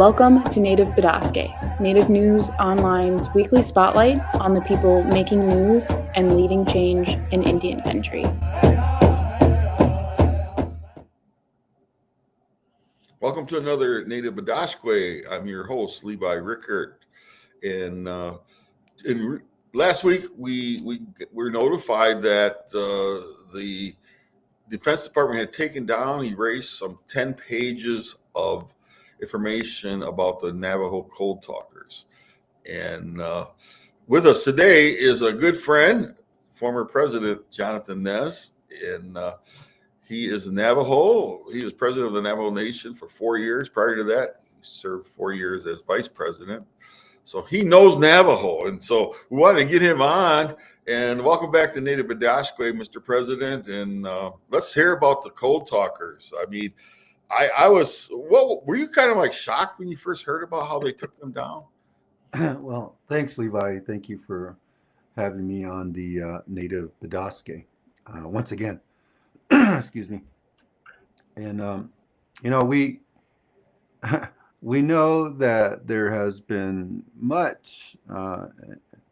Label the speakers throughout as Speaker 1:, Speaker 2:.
Speaker 1: Welcome to Native Bidaské, Native News Online's weekly spotlight on the people making news and leading change in Indian country.
Speaker 2: Welcome to another Native Bidaské. I'm your host, Levi Rickert. And last week, we were notified that the Defense Department had taken down, erased some 10 pages of information about the Navajo Code Talkers. And with us today is a good friend, former President Jonathan Nez. And he is Navajo. He was president of the Navajo Nation for 4 years. Prior to that, he served 4 years as vice president. So he knows Navajo. And so we wanted to get him on. And welcome back to Native Bidaské, Mr. President. And let's hear about the Code Talkers. I mean, were you kind of like shocked when you first heard about how they took them down?
Speaker 3: Well, thanks, Levi. Thank you for having me on the Native Bidaské once again. Excuse me. And we we know that there has been much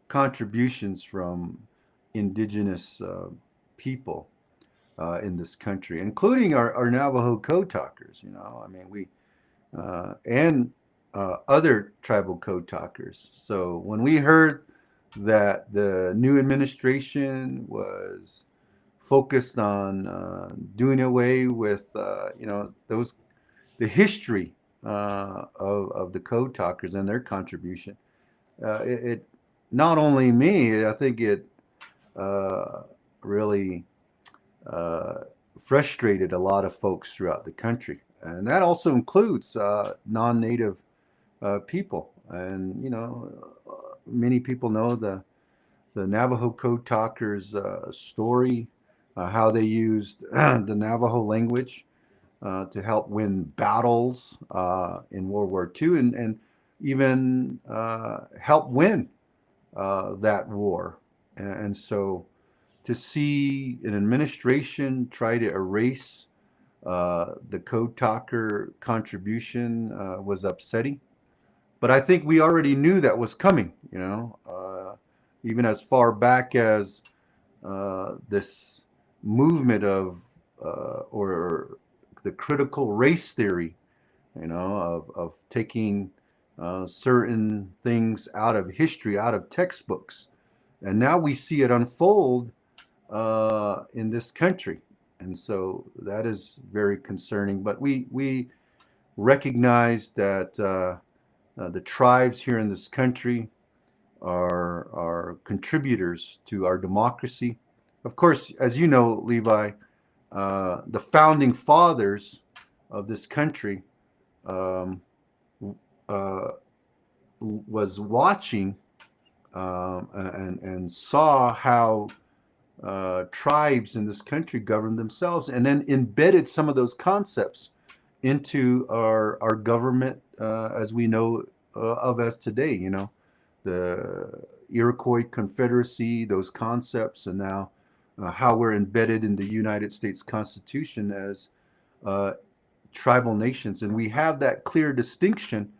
Speaker 3: contributions from Indigenous people in this country, including our Navajo Code Talkers. And other tribal Code Talkers. So when we heard that the new administration was focused on doing away with the history of the Code Talkers and their contribution, it not only me, I think it really frustrated a lot of folks throughout the country, and that also includes non-native people. And many people know the Navajo Code Talkers story, how they used the Navajo language to help win battles in World War II, and even help win that war. And so to see an administration try to erase the Code Talker contribution was upsetting. But I think we already knew that was coming, even as far back as this movement of or the critical race theory, of taking certain things out of history, out of textbooks. And now we see it unfold in this country. And so that is very concerning. But we recognize that the tribes here in this country are contributors to our democracy. Of course, as you know, Levi, the founding fathers of this country was watching and saw how tribes in this country governed themselves, and then embedded some of those concepts into our government as we know of as today. The Iroquois Confederacy, those concepts, and now how we're embedded in the United States Constitution as tribal nations. And we have that clear distinction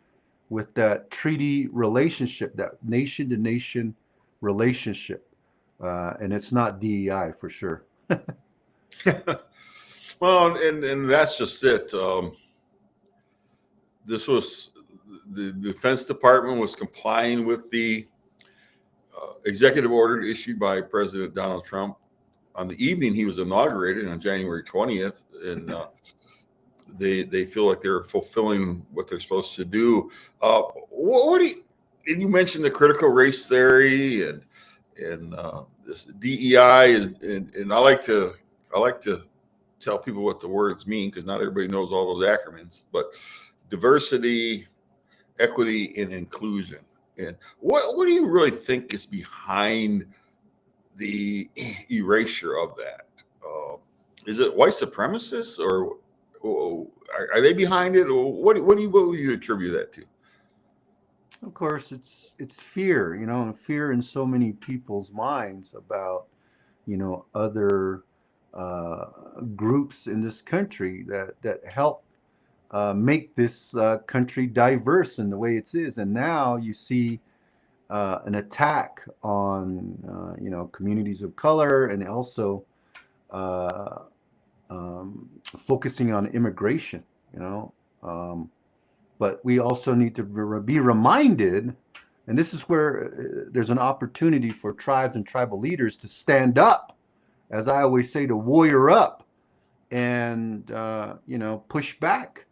Speaker 3: with that treaty relationship, that nation to nation relationship. And it's not DEI for sure.
Speaker 2: Well, and that's just it. This was the Defense Department was complying with the executive order issued by President Donald Trump on the evening he was inaugurated on January 20th, and they feel like they're fulfilling what they're supposed to do. What do you? And you mentioned the critical race theory and this DEI is, and I like to tell people what the words mean, because not everybody knows all those acronyms. But diversity, equity, and inclusion. And what do you really think is behind the erasure of that? Is it white supremacists, or are they behind it, or what would you attribute that to?
Speaker 3: Of course, it's fear, and fear in so many people's minds about, other groups in this country that help make this country diverse in the way it is. And now you see an attack on communities of color, and also focusing on immigration. But we also need to be reminded, and this is where there's an opportunity for tribes and tribal leaders to stand up, as I always say, to warrior up and push back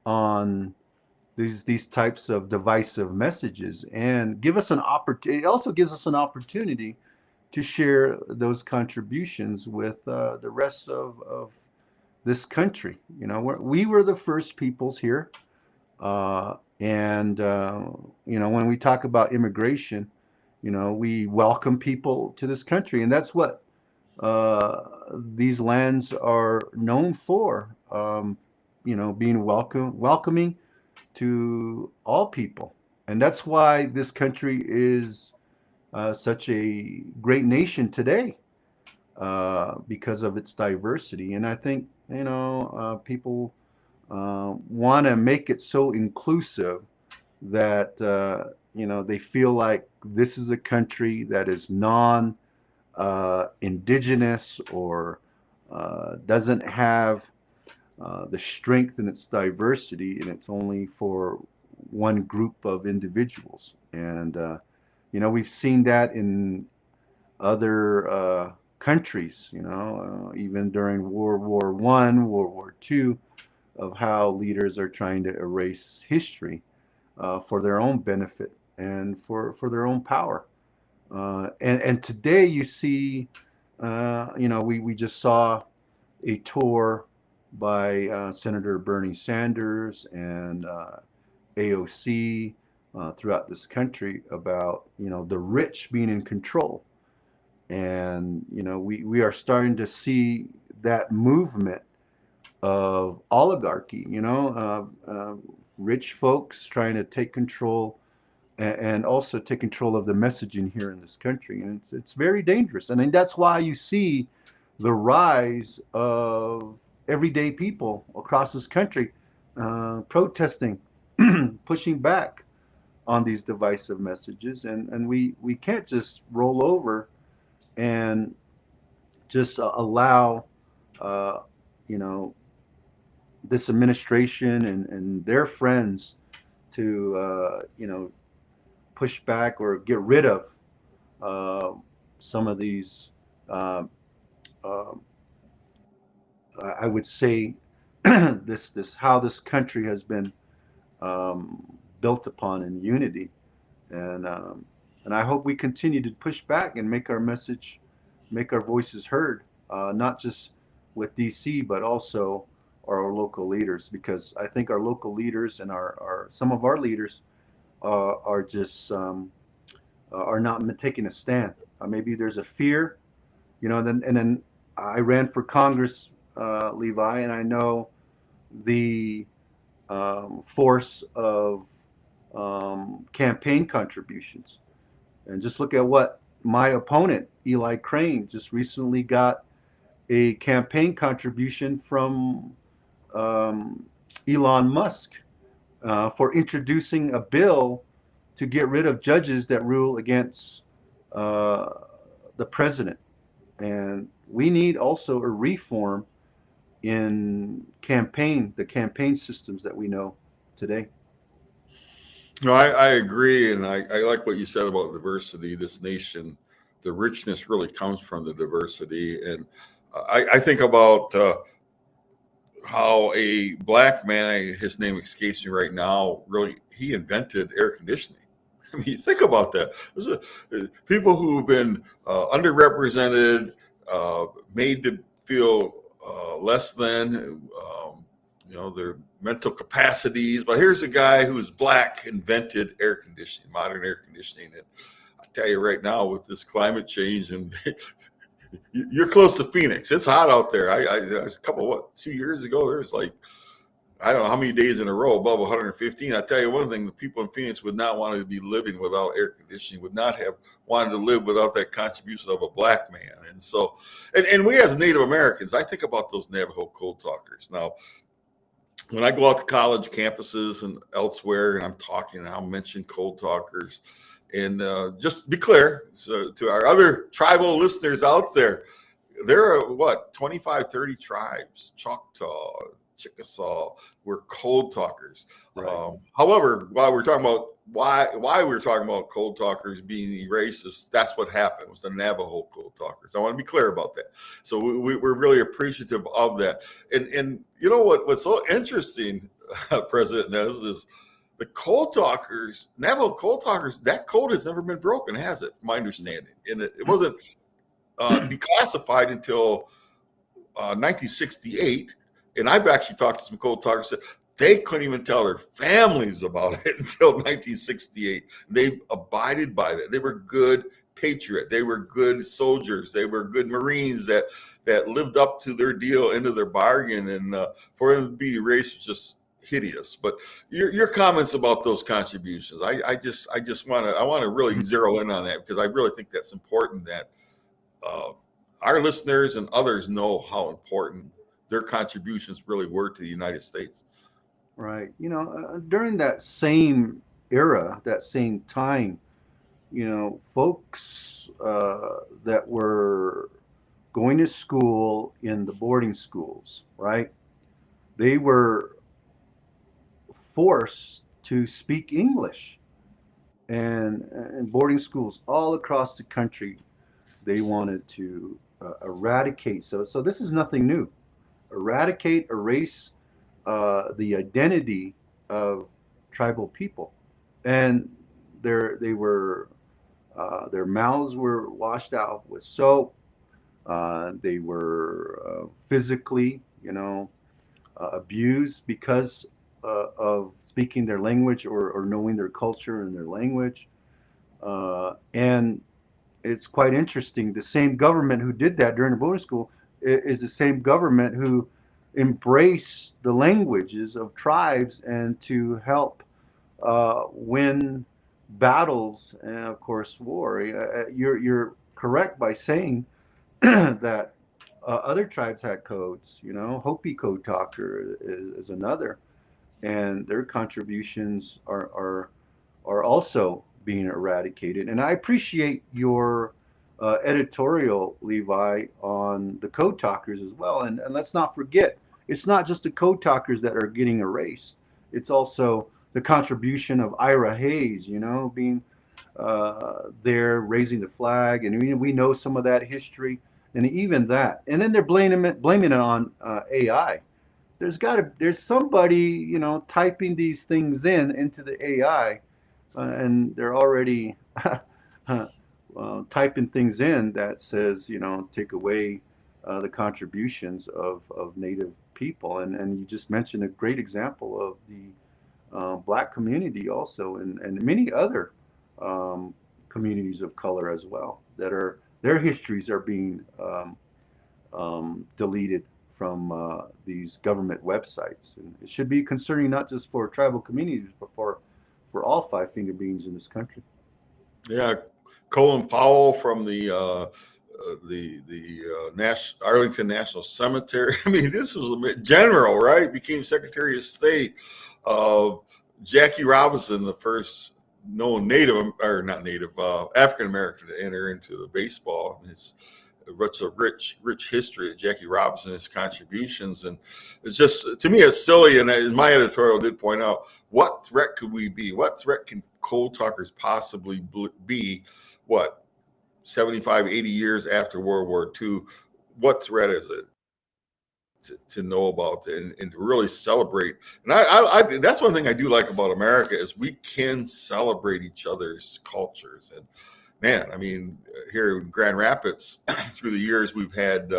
Speaker 3: on these types of divisive messages, and give us an opportunity. It also gives us an opportunity to share those contributions with the rest of this country. We were the first peoples here, and when we talk about immigration, we welcome people to this country, and that's what these lands are known for. Being welcoming to all people. And that's why this country is such a great nation today, because of its diversity. And I think, people want to make it so inclusive that, they feel like this is a country that is non-indigenous, or doesn't have the strength in its diversity, and it's only for one group of individuals. And we've seen that in other countries, even during World War I, World War II, of how leaders are trying to erase history for their own benefit and for their own power. And today you see, we just saw a tour by Senator Bernie Sanders and AOC throughout this country about the rich being in control. And we are starting to see that movement of oligarchy, rich folks trying to take control, and also take control of the messaging here in this country. And it's very dangerous. And that's why you see the rise of everyday people across this country protesting, pushing back on these divisive messages. And we can't just roll over and just allow this administration and their friends to push back or get rid of some of these I would say this how this country has been built upon in unity. And I hope we continue to push back and make our message, make our voices heard, not just with DC, but also our local leaders, because I think our local leaders and our some of our leaders are just are not taking a stand. Maybe there's a fear, and then I ran for Congress, Levi, and I know the force of campaign contributions. And just look at what my opponent, Eli Crane, just recently got a campaign contribution from Elon Musk for introducing a bill to get rid of judges that rule against the president. And we need also a reform in the campaign systems that we know today.
Speaker 2: No, I agree. And I like what you said about diversity. This nation, the richness really comes from the diversity. And I think about how a black man, his name escapes me right now, really, he invented air conditioning. I mean, think about that. People who've been underrepresented, made to feel less than, their mental capacities. But here's a guy who's black, invented air conditioning, modern air conditioning. And I tell you right now, with this climate change, and you're close to Phoenix. It's hot out there. A couple, 2 years ago, there's like, I don't know how many days in a row above 115. I tell you one thing, the people in Phoenix would not want to be living without air conditioning, would not have wanted to live without that contribution of a black man. And so, and we as Native Americans, I think about those Navajo Code Talkers. Now, when I go out to college campuses and elsewhere, and I'm talking, and I'll mention Code Talkers. And just be clear, so to our other tribal listeners out there, there are what 25, 30 tribes, Choctaw, Chickasaw, we're Code Talkers.
Speaker 3: Right.
Speaker 2: However, while we're talking about why we're talking about Code Talkers being racist, that's what happened. It was the Navajo Code Talkers. I want to be clear about that. So we're really appreciative of that. And you know what's so interesting, President Nez, is the Code Talkers, Navajo Code Talkers, that code has never been broken, has it? From my understanding. And it wasn't declassified until 1968. And I've actually talked to some Code Talkers that they couldn't even tell their families about it until 1968. They abided by that. They were good patriot. They were good soldiers. They were good Marines that lived up to their deal, into their bargain. And for them to be erased was just hideous. But your comments about those contributions, I just want to really zero in on that, because I really think that's important, that our listeners and others know how important their contributions really were to the United States.
Speaker 3: Right. During that same era, that same time, folks that were going to school in the boarding schools, right? They were forced to speak English, and in boarding schools all across the country, they wanted to eradicate. So this is nothing new. Eradicate, erase the identity of tribal people, and their mouths were washed out with soap. They were physically, abused because of speaking their language, or knowing their culture and their language. And it's quite interesting. The same government who did that during the boarding school is the same government who embraced the languages of tribes and to help win battles and, of course, war. You're correct by saying that other tribes had codes. Hopi Code Talker is another, and their contributions are also being eradicated. And I appreciate your editorial, Levi, on the Code Talkers as well. And let's not forget, it's not just the Code Talkers that are getting erased. It's also the contribution of Ira Hayes, being there, raising the flag. And we know some of that history, and even that. And then they're blaming it on AI. There's somebody, typing these things into the AI, and they're already typing things in that says, take away the contributions of Native people. And you just mentioned a great example of the Black community also, and many other communities of color as well, that their histories are being deleted from these government websites. And it should be concerning not just for tribal communities, but for all five finger beings in this country.
Speaker 2: Yeah, Colin Powell from the Arlington National Cemetery. I mean, this was a general, right? Became Secretary of State. Jackie Robinson, the first known African American to enter into the baseball. His rich history of Jackie Robinson, his contributions, and it's just, to me, it's silly. And as my editorial did point out, what threat could we be? What threat can Code Talkers possibly be? What, 75, 80 years after World War II? What threat is it to know about and to really celebrate? And I that's one thing I do like about America, is we can celebrate each other's cultures. And man, I mean, here in Grand Rapids, through the years, we've had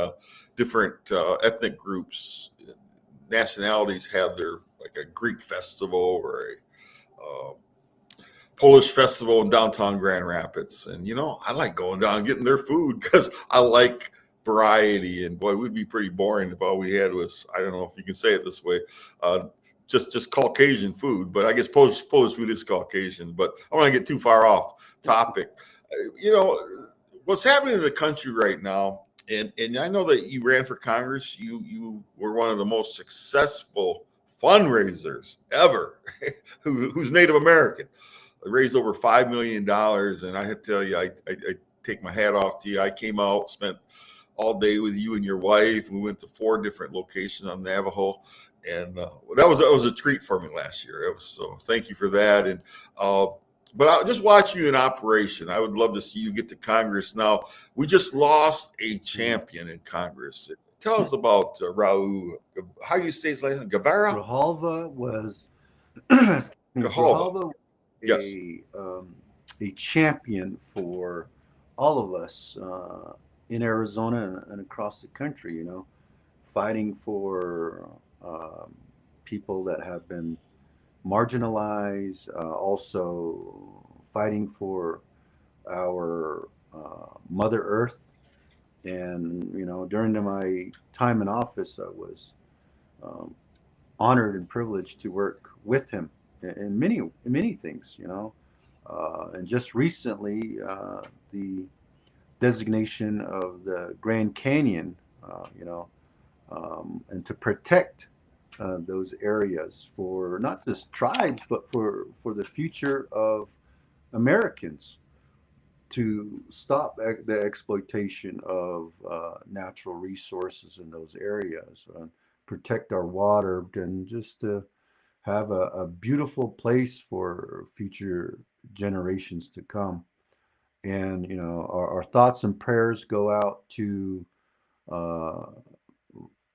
Speaker 2: different ethnic groups, nationalities have their, like a Greek festival or a Polish festival in downtown Grand Rapids. And, I like going down and getting their food, because I like variety. And boy, we'd be pretty boring if all we had was, I don't know if you can say it this way, just Caucasian food. But I guess Polish food is Caucasian. But I don't want to get too far off topic. What's happening in the country right now, and I know that you ran for Congress. You were one of the most successful fundraisers ever who's Native American. I raised over $5 million. And I have to tell you, I take my hat off to you. I came out, spent all day with you and your wife. We went to 4 different locations on Navajo. And that was a treat for me last year. So thank you for that. And but I'll just watch you in operation. I would love to see you get to Congress. Now, we just lost a champion in Congress. Tell us about Raul. How do you say his last name? Guevara?
Speaker 3: Grijalva was
Speaker 2: Grijalva. Yes.
Speaker 3: A champion for all of us in Arizona and across the country, you know, fighting for people that have been marginalized, also fighting for our Mother Earth. And, you know, during my time in office, I was honored and privileged to work with him in many things, you know. And just recently, the designation of the Grand Canyon, you know, and to protect those areas for not just tribes, but for the future of Americans, to stop the exploitation of natural resources in those areas, protect our water, and just to have a beautiful place for future generations to come. And, you know, our thoughts and prayers go out to uh,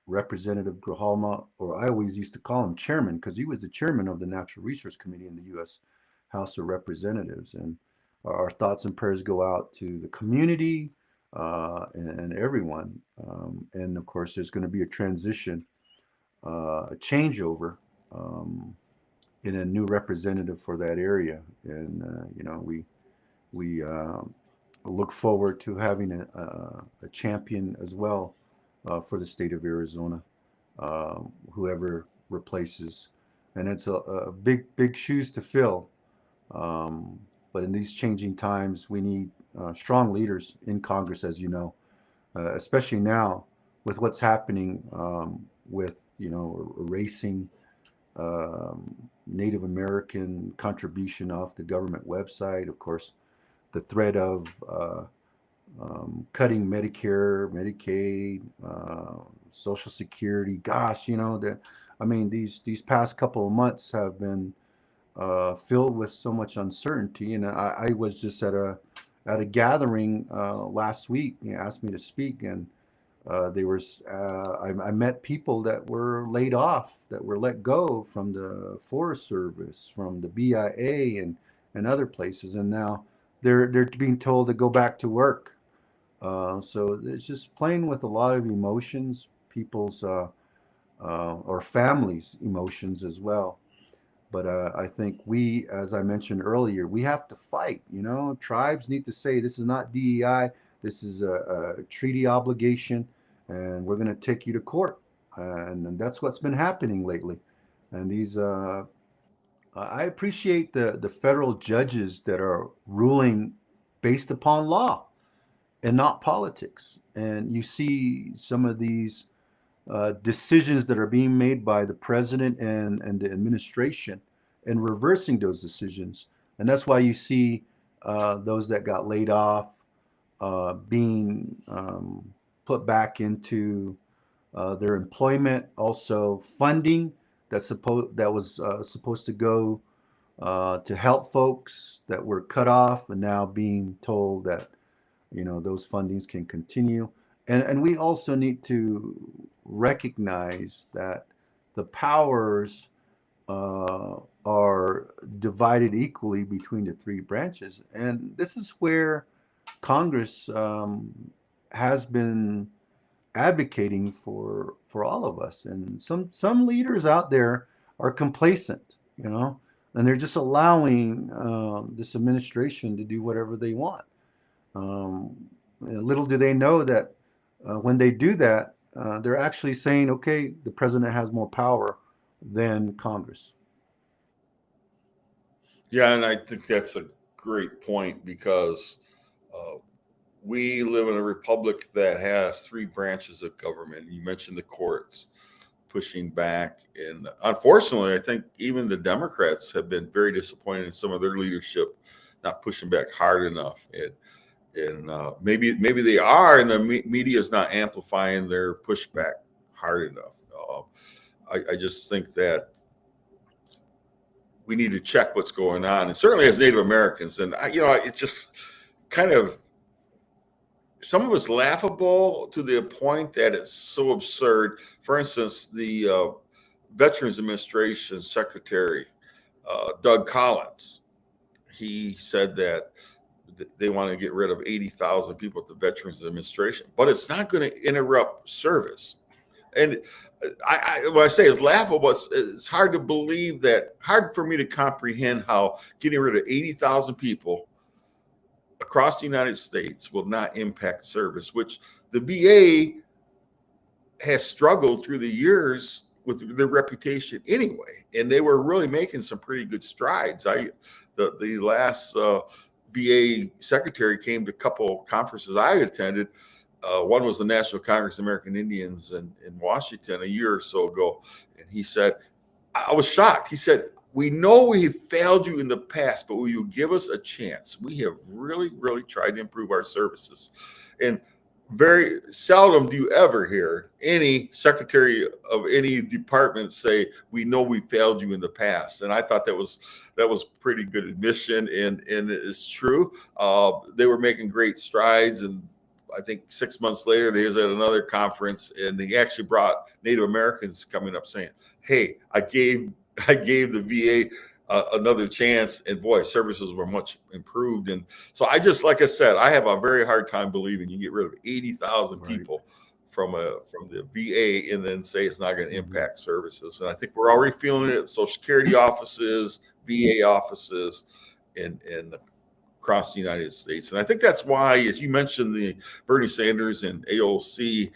Speaker 3: Representative Grijalva, or I always used to call him chairman because he was the chairman of the Natural Resource Committee in the U.S. House of Representatives. And our thoughts and prayers go out to the community and everyone. And of course, there's going to be a transition, a changeover in a new representative for that area. And, you know, we look forward to having a champion as well for the state of Arizona, whoever replaces. And it's a big shoes to fill. But in these changing times, we need strong leaders in Congress, as you know, especially now with what's happening with, you know, erasing Native American contribution off the government website. Of course, the threat of cutting Medicare, Medicaid, Social Security. Gosh, you know, I mean, these past couple of months have been filled with so much uncertainty. And I was just at a gathering last week. You asked me to speak, and I met people that were laid off, that were let go from the Forest Service, from the BIA, and other places, and now they're being told to go back to work. So it's just playing with a lot of emotions, people's or families' emotions as well. But I think we, as I mentioned earlier, we have to fight. You know, tribes need to say this is not DEI. This is a treaty obligation, and we're going to take you to court. And that's what's been happening lately. And I appreciate the federal judges that are ruling based upon law and not politics. And you see some of these decisions that are being made by the president and the administration, and reversing those decisions. And that's why you see those that got laid off being put back into their employment. Also, funding that was supposed to go to help folks that were cut off, and now being told that, you know, those fundings can continue. And we also need to recognize that the powers are divided equally between the 3 branches. And this is where Congress has been advocating for all of us. And some leaders out there are complacent, you know, and they're just allowing this administration to do whatever they want. Little do they know that when they do that, they're actually saying, okay, the president has more power than Congress.
Speaker 2: Yeah, and I think that's a great point, because we live in a republic that has 3 branches of government. You mentioned the courts. pushing back. And unfortunately, I think even the Democrats have been very disappointed in some of their leadership not pushing back hard enough. And maybe they are, and the media is not amplifying their pushback hard enough. I just think that we need to check what's going on, and certainly as Native Americans. And it's just kind of, some of it's laughable to the point that it's so absurd. For instance, the Veterans Administration Secretary Doug Collins, he said that they want to get rid of 80,000 people at the Veterans Administration, but it's not going to interrupt service. And when I say it's laughable, it's hard to believe that, hard for me to comprehend how getting rid of 80,000 people across the United States will not impact service, which the VA has struggled through the years with their reputation anyway. And they were really making some pretty good strides. The last VA secretary came to a couple conferences I attended. One was the National Congress of American Indians in Washington a year or so ago. And he said, I was shocked. He said, we know we have failed you in the past, but will you give us a chance? We have really, really tried to improve our services. And very seldom do you ever hear any secretary of any department say, we know we failed you in the past. And I thought that was pretty good admission, and it's true. They were making great strides, and I think 6 months later, they was at another conference, and they actually brought Native Americans coming up saying, hey, I gave the VA another chance, and boy, services were much improved. And so like I said, I have a very hard time believing you get rid of 80,000 people from the VA and then say it's not going to impact services. And I think we're already feeling it at Social Security offices, VA offices, and across the United States. And I think that's why, as you mentioned, the Bernie Sanders and AOC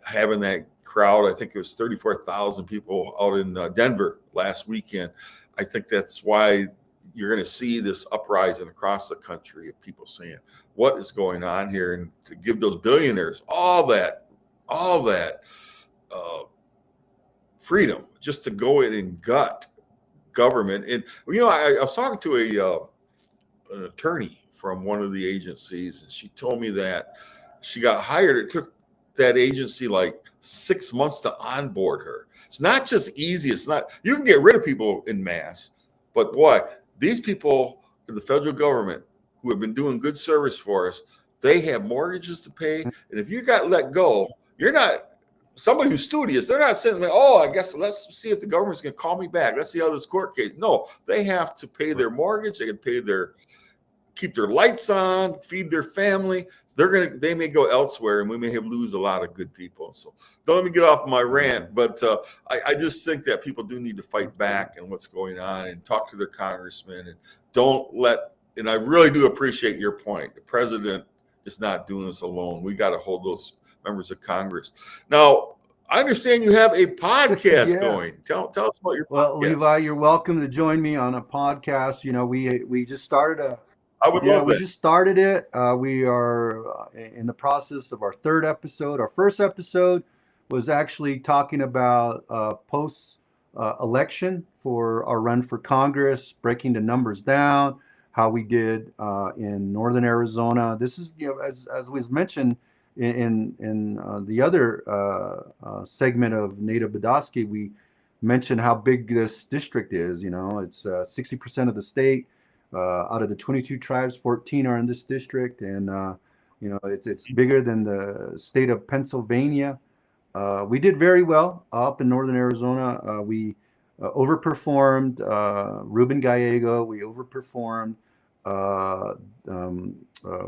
Speaker 2: having that crowd, I think it was 34,000 people out in Denver last weekend. I think that's why you're going to see this uprising across the country of people saying, what is going on here? And to give those billionaires all that freedom just to go in and gut government. And, I was talking to an attorney from one of the agencies, and she told me that she got hired. It took that agency like 6 months to onboard her. It's not just easy. It's not, you can get rid of people in mass, but boy, these people in the federal government who have been doing good service for us, they have mortgages to pay. And if you got let go, you're not somebody who's studious. They're not sitting there, I guess let's see if the government's going to call me back. Let's see how this court case. No, they have to pay their mortgage. They can keep their lights on, feed their family. They may go elsewhere, and we may lose a lot of good people. So don't let me get off my rant, but I just think that people do need to fight back and what's going on and talk to their congressmen, and and I really do appreciate your point. The president is not doing this alone. We got to hold those members of Congress. Now, I understand you have a podcast going. Tell us about your podcast.
Speaker 3: Well, Levi, you're welcome to join me on a podcast. We just started we just started it. We are in the process of our third episode. Our first episode was actually talking about post-election for our run for Congress, breaking the numbers down, how we did in northern Arizona. This is, as was mentioned in the other segment of Native Bidaské, we mentioned how big this district is. It's 60% of the state. Out of the 22 tribes, 14 are in this district, and it's bigger than the state of Pennsylvania. We did very well up in northern Arizona. We overperformed Ruben Gallego. We overperformed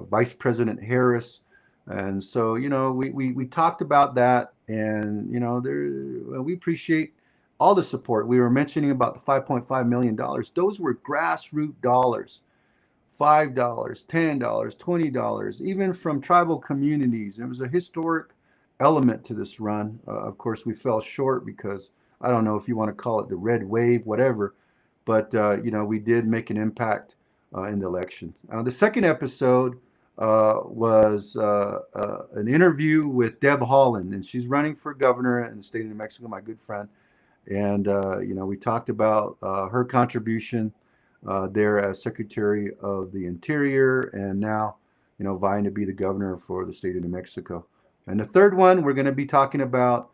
Speaker 3: Vice President Harris, and so we talked about that, and we appreciate all the support. We were mentioning about the $5.5 million. Those were grassroots dollars, $5, $10, $20, even from tribal communities. It was a historic element to this run. Of course, we fell short because I don't know if you want to call it the red wave, whatever, but we did make an impact in the elections. The second episode was an interview with Deb Haaland, and she's running for governor in the state of New Mexico, my good friend. And, we talked about her contribution there as Secretary of the Interior, and now, vying to be the governor for the state of New Mexico. And the third one, we're going to be talking about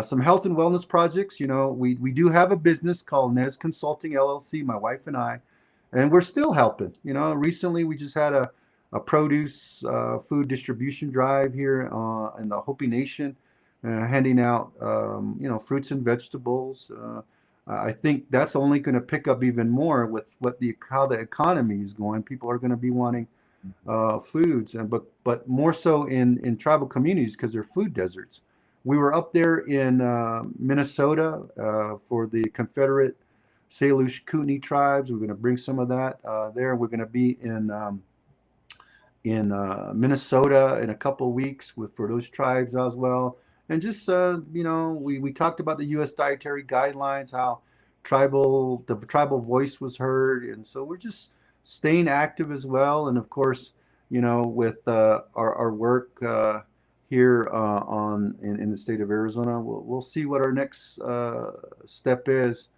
Speaker 3: some health and wellness projects. We do have a business called Nez Consulting LLC, my wife and I, and we're still helping. Recently we just had a produce food distribution drive here in the Hopi Nation, handing out fruits and vegetables. I think that's only going to pick up even more with how the economy is going. People are going to be wanting foods, but more so in tribal communities because they're food deserts. We were up there in Minnesota for the Confederate Salish Kootenai tribes. We're going to bring some of that there. We're going to be in Minnesota in a couple of weeks for those tribes as well. And just we talked about the U.S. dietary guidelines, how the tribal voice was heard, and so we're just staying active as well. And of course, with our work here in the state of Arizona, we'll see what our next step is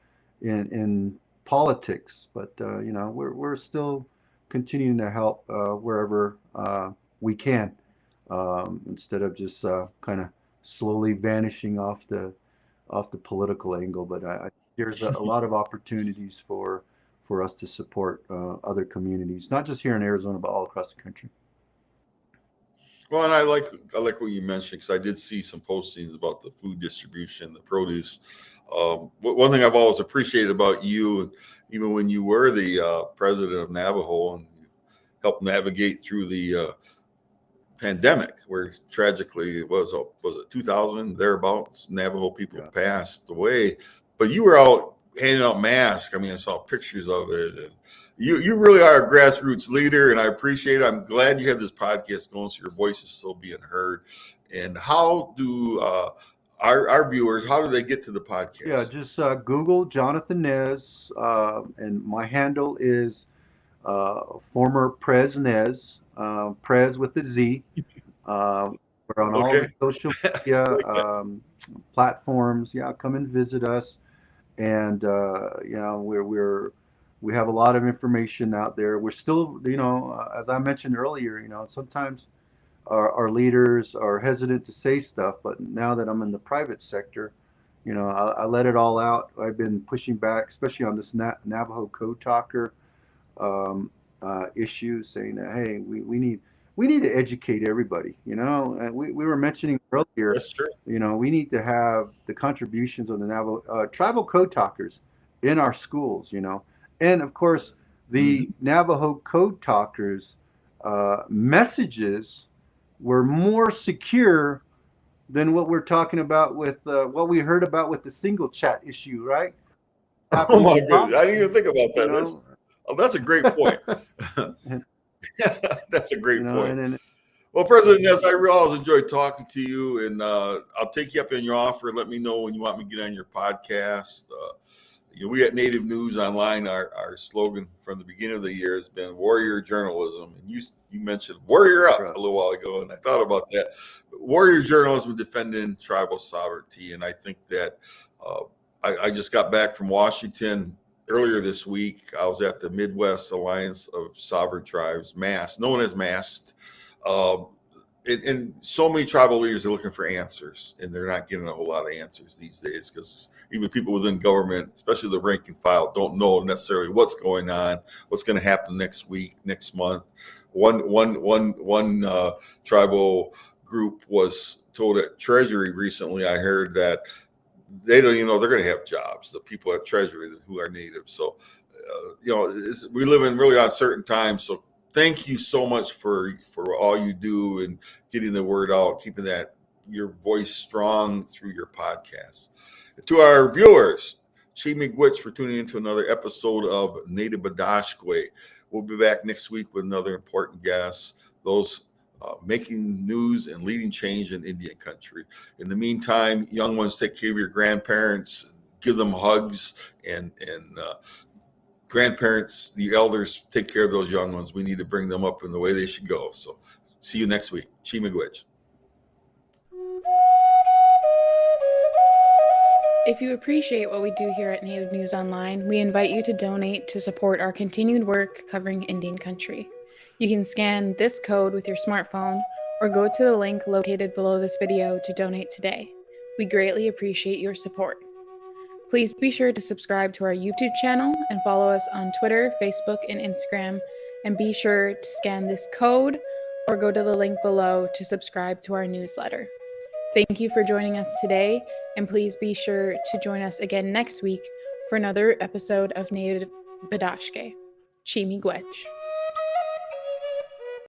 Speaker 3: in politics. But we're still continuing to help wherever we can, instead of just kind of slowly vanishing off the political angle. But there's a lot of opportunities for us to support other communities, not just here in Arizona, but all across the country.
Speaker 2: Well, and I like what you mentioned, because I did see some postings about the food distribution, the produce. One thing I've always appreciated about you, and even when you were the president of Navajo and you helped navigate through the pandemic, where tragically was it 2000 thereabouts, Navajo people passed away, but you were out handing out masks. I mean, I saw pictures of it, and you really are a grassroots leader, and I appreciate it. I'm glad you have this podcast going, so your voice is still being heard. And how do our viewers, how do they get to the podcast?
Speaker 3: Yeah, just Google Jonathan Nez, and my handle is former Prez Nez, Prez with the Z. We're on all the social media platforms. Yeah, come and visit us. And we have a lot of information out there. We're still, as I mentioned earlier, sometimes our leaders are hesitant to say stuff, but now that I'm in the private sector, I let it all out. I've been pushing back, especially on this Navajo Code Talker issue, saying that, hey, we need to educate everybody. And we were mentioning earlier.
Speaker 2: That's true.
Speaker 3: We need to have the contributions of the Navajo tribal code talkers in our schools. And of course, the Navajo Code Talkers messages were more secure than what we're talking about with what we heard about with the single chat issue, right?
Speaker 2: Oh my goodness, I didn't even think about that. That's a great point. That's a great point. Well, President Nez, I always enjoyed talking to you, and I'll take you up on your offer. Let me know when you want me to get on your podcast. We at Native News Online, our slogan from the beginning of the year has been warrior journalism. And you mentioned warrior up a little while ago, and I thought about that. Warrior journalism defending tribal sovereignty. And I think that I just got back from Washington earlier this week. I was at the Midwest Alliance of Sovereign Tribes, known as MAST. And so many tribal leaders are looking for answers, and they're not getting a whole lot of answers these days, because even people within government, especially the rank and file, don't know necessarily what's going on, what's going to happen next week, next month. One tribal group was told at Treasury recently, I heard, that they don't even know they're going to have jobs, the people at Treasury who are Native. So, we live in really uncertain times. So thank you so much for all you do and getting the word out, keeping your voice strong through your podcast. And to our viewers, Chi Miigwech for tuning into another episode of Native Bidaské. We'll be back next week with another important guest, those making news and leading change in Indian country. In the meantime, young ones, take care of your grandparents, give them hugs, and grandparents, the elders take care of those young ones. We need to bring them up in the way they should go. So see you next week. Chi Miigwech.
Speaker 1: If you appreciate what we do here at Native News Online, we invite you to donate to support our continued work covering Indian country. You can scan this code with your smartphone or go to the link located below this video to donate today. We greatly appreciate your support. Please be sure to subscribe to our YouTube channel and follow us on Twitter, Facebook, and Instagram. And be sure to scan this code or go to the link below to subscribe to our newsletter. Thank you for joining us today, and please be sure to join us again next week for another episode of Native Bidaské. Chi Miigwech.